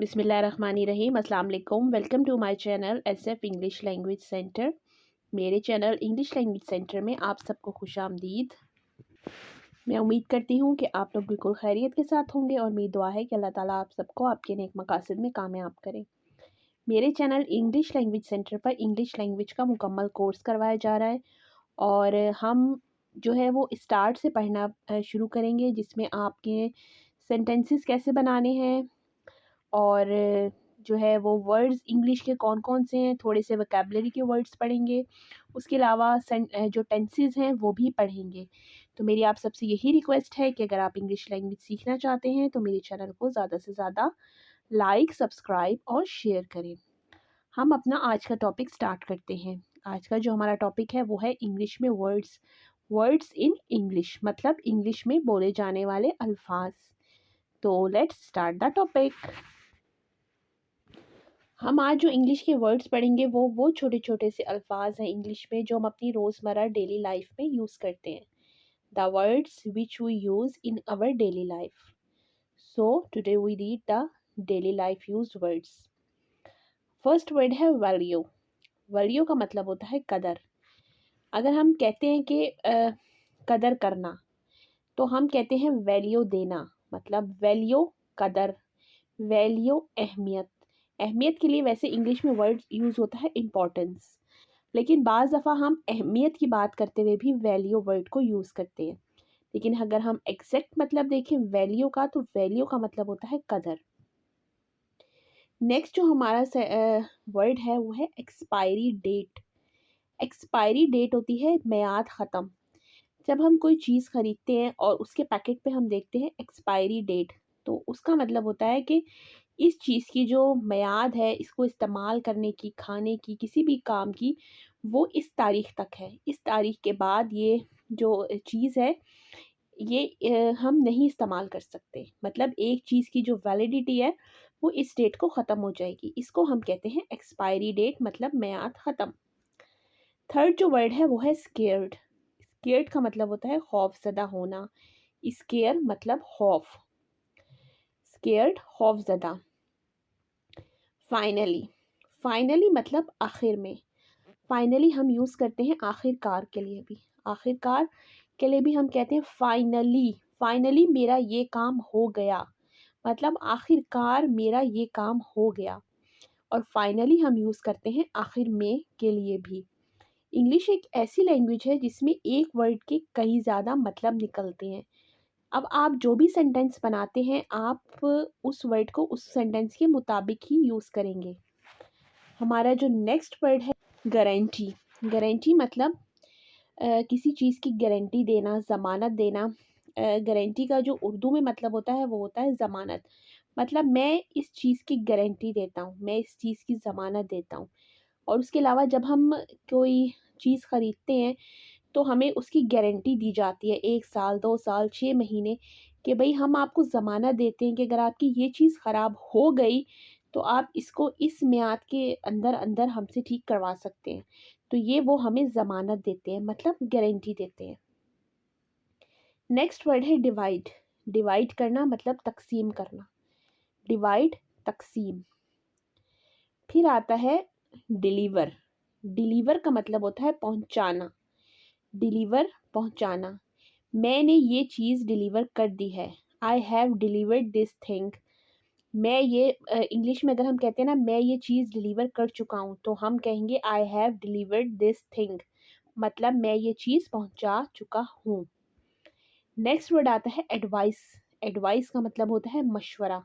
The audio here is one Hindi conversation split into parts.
बिस्मिल्लाहिर्रहमानिर्रहीम। अस्सलाम वालेकुम। Welcome to my channel SF English language centre. मेरे चैनल इंग्लिश लैंग्वेज सेंटर में आप सबको खुशामदीद। मैं उम्मीद करती हूँ कि आप लोग बिल्कुल खैरियत के साथ होंगे और मेरी दुआ है कि अल्लाह ताला आप सबको आपके नेक मकासद में कामयाब करें। मेरे चैनल इंग्लिश लैंग्वेज सेंटर पर इंग्लिश लैंग्वेज का मुकम्मल कोर्स करवाया जा रहा है और हम जो है वो स्टार्ट से पढ़ना शुरू करेंगे, जिसमें आपके सेंटेंसेस कैसे बनाने हैं और जो है वो वर्ड्स इंग्लिश के कौन-कौन से हैं, थोड़े से वोकैबुलरी के वर्ड्स पढ़ेंगे। उसके अलावा जो टेंसेस हैं वो भी पढ़ेंगे। तो मेरी आप सबसे यही रिक्वेस्ट है कि अगर आप इंग्लिश लैंग्वेज सीखना चाहते हैं तो मेरे चैनल को ज़्यादा से ज़्यादा लाइक, सब्सक्राइब और शेयर करें। हम अपना आज का टॉपिक स्टार्ट करते हैं। आज का जो हमारा टॉपिक है वो है इंग्लिश में वर्ड्स। वर्ड्स इन इंग्लिश मतलब इंग्लिश में बोले जाने वाले अल्फाज। तो लेट्स स्टार्ट द टॉपिक। हम आज जो इंग्लिश के वर्ड्स पढ़ेंगे वो छोटे छोटे से अल्फाज हैं इंग्लिश में जो हम अपनी रोज़मर्रा डेली लाइफ में यूज़ करते हैं। The words which we use in our daily life. So today we read the daily life used words. First word है वैल्यू। वैल्यू का मतलब होता है कदर। अगर हम कहते हैं कि कदर करना, तो हम कहते हैं वैल्यू देना। मतलब वैल्यू कदर, वैल्यू अहमियत। अहमियत के लिए वैसे इंग्लिश में वर्ड यूज़ होता है इम्पोर्टेंस, लेकिन बाज़ दफ़ा हम अहमियत की बात करते हुए भी वैल्यू वर्ड को यूज़ करते हैं। लेकिन अगर हम एग्जैक्ट मतलब देखें वैल्यू का, तो वैल्यू का मतलब होता है कदर। नेक्स्ट जो हमारा वर्ड है वो है एक्सपायरी डेट। एक्सपायरी डेट होती है मियाद ख़त्म। जब हम कोई चीज़ ख़रीदते हैं और उसके पैकेट पे हम देखते हैं एक्सपायरी डेट, तो उसका मतलब होता है कि इस चीज़ की जो मियाद है, इसको इस्तेमाल करने की, खाने की, किसी भी काम की, वो इस तारीख़ तक है। इस तारीख़ के बाद ये जो चीज़ है ये हम नहीं इस्तेमाल कर सकते। मतलब एक चीज़ की जो वैलिडिटी है वो इस डेट को ख़त्म हो जाएगी। इसको हम कहते हैं एक्सपायरी डेट, मतलब मियाद ख़त्म। थर्ड जो वर्ड है वो है स्केयर्ड। स्केयर्ड का मतलब होता है खौफज़दा होना। स्केयर मतलब खौफ, स्केयर्ड खौफज़दा। फाइनली, फाइनली मतलब आखिर में। फाइनली हम यूज़ करते हैं आखिरकार के लिए भी। आखिरकार के लिए भी हम कहते हैं फाइनली। फाइनली मेरा ये काम हो गया, मतलब आखिरकार मेरा ये काम हो गया। और फाइनली हम यूज़ करते हैं आखिर में के लिए भी। इंग्लिश एक ऐसी लैंग्वेज है जिसमें एक वर्ड के कई ज़्यादा मतलब निकलते हैं। अब आप जो भी सेंटेंस बनाते हैं, आप उस वर्ड को उस सेंटेंस के मुताबिक ही यूज़ करेंगे। हमारा जो नेक्स्ट वर्ड है गारंटी। गारंटी मतलब किसी चीज़ की गारंटी देना, ज़मानत देना। गारंटी का जो उर्दू में मतलब होता है वो होता है ज़मानत। मतलब मैं इस चीज़ की गारंटी देता हूँ, मैं इस चीज़ की ज़मानत देता हूँ। और उसके अलावा जब हम कोई चीज़ ख़रीदते हैं तो हमें उसकी गारंटी दी जाती है 1 साल, 2 साल, 6 महीने, कि भई हम आपको ज़मानत देते हैं कि अगर आपकी ये चीज़ ख़राब हो गई तो आप इसको इस मियाद के अंदर अंदर हमसे ठीक करवा सकते हैं। तो ये वो हमें ज़मानत देते हैं, मतलब गारंटी देते हैं। नेक्स्ट वर्ड है डिवाइड। डिवाइड करना मतलब तक़सीम करना। डिवाइड, तक़सीम। फिर आता है डिलीवर। डिलीवर का मतलब होता है पहुंचाना। डिलीवर, पहुंचाना। मैंने ये चीज़ डिलीवर कर दी है। I have delivered this thing. मैं ये इंग्लिश में अगर हम कहते हैं ना मैं ये चीज़ डिलीवर कर चुका हूँ, तो हम कहेंगे I have delivered this thing, मतलब मैं ये चीज़ पहुंचा चुका हूँ। नेक्स्ट वर्ड आता है एडवाइस। एडवाइस का मतलब होता है मशवरा।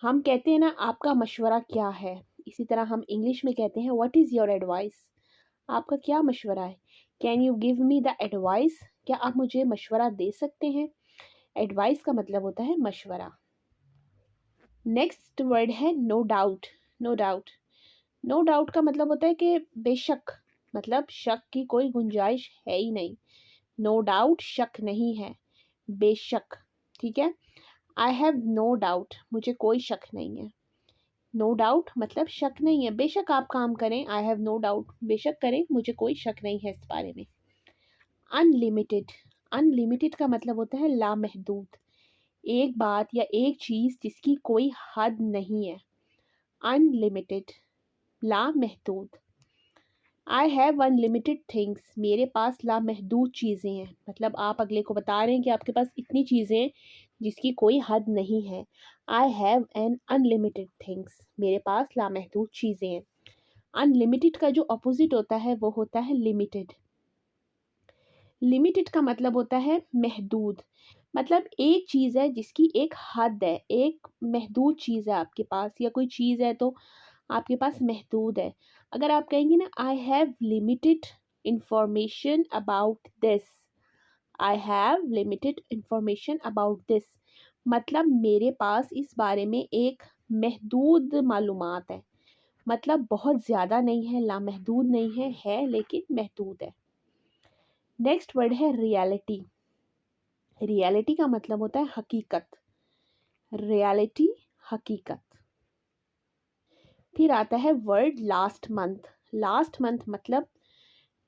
हम कहते हैं ना आपका मशवरा क्या है, इसी तरह हम इंग्लिश में कहते हैं व्हाट इज़ योर एडवाइस। आपका क्या मशवरा है। Can you give me the advice. क्या आप मुझे मशवरा दे सकते हैं। एडवाइस का मतलब होता है मशवरा। नेक्स्ट वर्ड है no doubt. No doubt. No doubt का मतलब होता है कि बेशक, मतलब शक की कोई गुंजाइश है ही नहीं। नो डाउट शक नहीं है, बेशक। ठीक है। आई हैव नो डाउट, मुझे कोई शक नहीं है। नो डाउट मतलब शक नहीं है, बेशक आप काम करें। आई हैव नो डाउट, बेशक करें, मुझे कोई शक नहीं है इस बारे में। अनलिमिटेड। अनलिमिटेड का मतलब होता है लामहदूद। एक बात या एक चीज़ जिसकी कोई हद नहीं है। अनलिमिटेड, लामहदूद। आई हैव अनलिमिटेड थिंग्स, मेरे पास लामहदूद चीज़ें हैं। मतलब आप अगले को बता रहे हैं कि आपके पास इतनी चीज़ें हैं जिसकी कोई हद नहीं है। I have an unlimited things, मेरे पास लामहदूद चीज़ें हैं। अनलिमिटेड का जो अपोजिट होता है वो होता है लिमिटेड। लिमिटेड का मतलब होता है महदूद। मतलब एक चीज़ है जिसकी एक हद है, एक महदूद चीज़ है आपके पास, या कोई चीज़ है तो आपके पास महदूद है। अगर आप कहेंगे ना I have limited information about this, I have limited information about this, मतलब मेरे पास इस बारे में एक महदूद मालूमात है। मतलब बहुत ज़्यादा नहीं है, लामहदूद नहीं है लेकिन महदूद है। नेक्स्ट वर्ड है रियलिटी। रियलिटी का मतलब होता है हकीकत। रियलिटी, हकीकत। फिर आता है word last month. Last month मतलब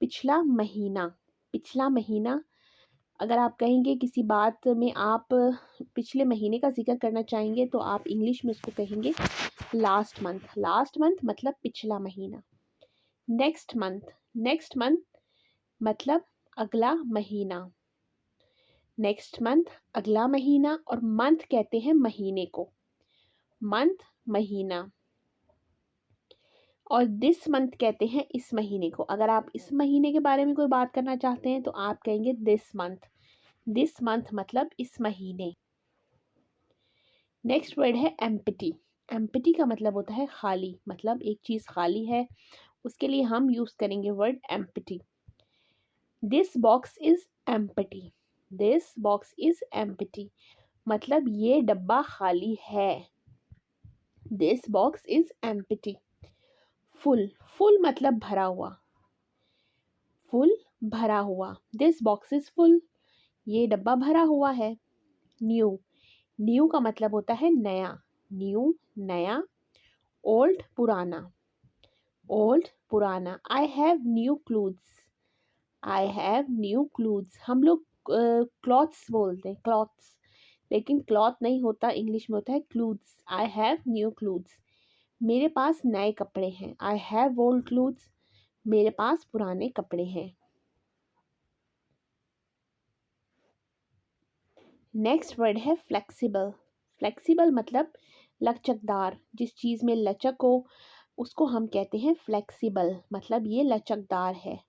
पिछला महीना। पिछला महीना, अगर आप कहेंगे किसी बात में आप पिछले महीने का जिक्र करना चाहेंगे तो आप इंग्लिश में उसको कहेंगे लास्ट मंथ। लास्ट मंथ मतलब पिछला महीना। नेक्स्ट मंथ, नेक्स्ट मंथ मतलब अगला महीना। नेक्स्ट मंथ अगला महीना, और मंथ कहते हैं महीने को। मंथ, महीना। और दिस मंथ कहते हैं इस महीने को। अगर आप इस महीने के बारे में कोई बात करना चाहते हैं तो आप कहेंगे दिस मंथ। दिस मंथ मतलब इस महीने। नेक्स्ट वर्ड है एम्प्टी। एम्प्टी का मतलब होता है खाली। मतलब एक चीज़ खाली है, उसके लिए हम यूज़ करेंगे word empty. This box is empty. This box is empty मतलब ये डब्बा खाली है। This box is empty. Full, full मतलब भरा हुआ। फुल, भरा हुआ। दिस बॉक्स इज फुल, ये डब्बा भरा हुआ है। न्यू, न्यू का मतलब होता है नया। न्यू, नया। ओल्ड, पुराना। ओल्ड, पुराना। I have new clothes. I have new clothes. हम लोग क्लॉथ्स बोलते हैं, क्लॉथ्स, लेकिन क्लॉथ नहीं होता, इंग्लिश में होता है clothes. I have new clothes, मेरे पास नए कपड़े हैं। आई हैव ओल्ड क्लोथ्स, मेरे पास पुराने कपड़े हैं। नेक्स्ट वर्ड है फ्लेक्सिबल। फ्लेक्सिबल मतलब लचकदार। जिस चीज़ में लचक हो उसको हम कहते हैं फ्लेक्सिबल, मतलब ये लचकदार है।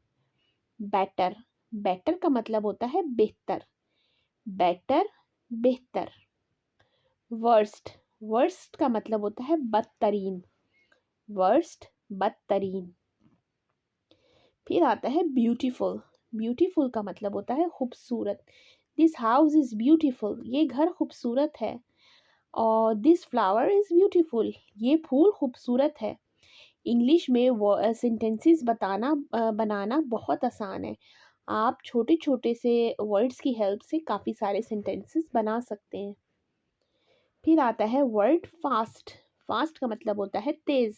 बेटर, बेटर का मतलब होता है बेहतर। बेटर, बेहतर। वर्स्ट, वर्स्ट का मतलब होता है बदतरीन। वर्स्ट, बदतरीन। फिर आता है ब्यूटीफुल। ब्यूटीफुल का मतलब होता है खूबसूरत। दिस हाउस इज़ ब्यूटीफुल, ये घर खूबसूरत है। और दिस फ्लावर इज़ ब्यूटीफुल, ये फूल खूबसूरत है। इंग्लिश में वो सेंटेंसेस बनाना बहुत आसान है। आप छोटे छोटे से वर्ड्स की हेल्प से काफ़ी सारे सेंटेंसेस बना सकते हैं। फिर आता है वर्ड फास्ट। फास्ट का मतलब होता है तेज़।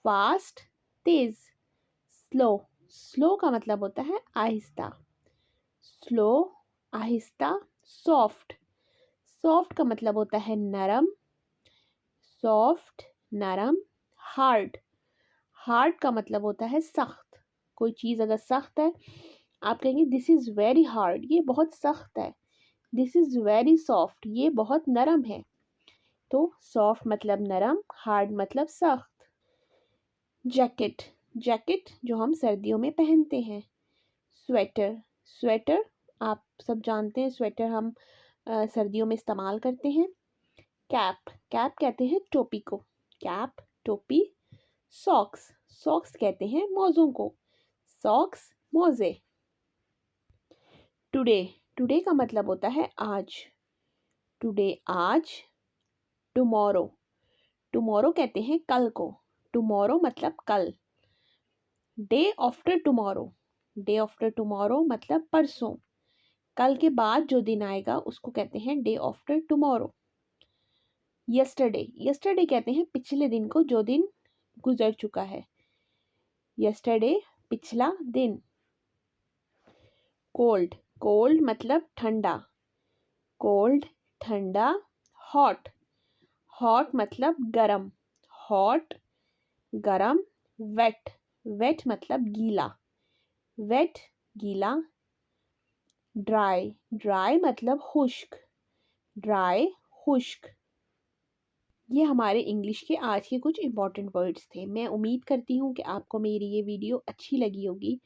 फास्ट, तेज़। स्लो, स्लो का मतलब होता है आहिस्ता। स्लो, आहिस्ता। सॉफ्ट, सॉफ्ट का मतलब होता है नरम। सॉफ्ट, नरम। हार्ड, हार्ड का मतलब होता है सख्त। कोई चीज़ अगर सख्त है आप कहेंगे दिस इज़ वेरी हार्ड, ये बहुत सख्त है। दिस इज़ वेरी सॉफ्ट, ये बहुत नरम है। तो सॉफ्ट मतलब नरम, हार्ड मतलब सख्त। जैकेट, जैकेट जो हम सर्दियों में पहनते हैं। स्वेटर, स्वेटर आप सब जानते हैं, स्वेटर हम सर्दियों में इस्तेमाल करते हैं। कैप, कैप कहते हैं टोपी को। कैप, टोपी। सॉक्स, सॉक्स कहते हैं मोज़ों को। सॉक्स, मोज़े। टुडे, टुडे का मतलब होता है आज। टुडे, आज। टुमारो, टुमारो कहते हैं कल को। टुमारो मतलब कल। Day after tomorrow, day after tomorrow मतलब परसों। कल के बाद जो दिन आएगा उसको कहते हैं day after tomorrow. Yesterday, yesterday कहते हैं पिछले दिन को, जो दिन गुजर चुका है। यस्टरडे, पिछला दिन। कोल्ड, कोल्ड मतलब ठंडा। कोल्ड, ठंडा, हॉट। हॉट मतलब गरम, हॉट गरम। वेट, वेट मतलब गीला, वेट गीला। ड्राई, ड्राई मतलब खुश्क, ड्राई खुश्क। ये हमारे इंग्लिश के आज के कुछ इंपॉर्टेंट वर्ड्स थे। मैं उम्मीद करती हूँ कि आपको मेरी ये वीडियो अच्छी लगी होगी,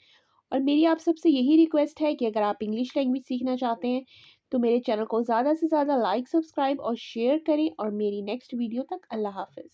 और मेरी आप सबसे यही रिक्वेस्ट है कि अगर आप इंग्लिश लैंग्वेज सीखना चाहते हैं तो मेरे चैनल को ज़्यादा से ज़्यादा लाइक, सब्सक्राइब और शेयर करें। और मेरी नेक्स्ट वीडियो तक अल्लाह हाफ़िज़।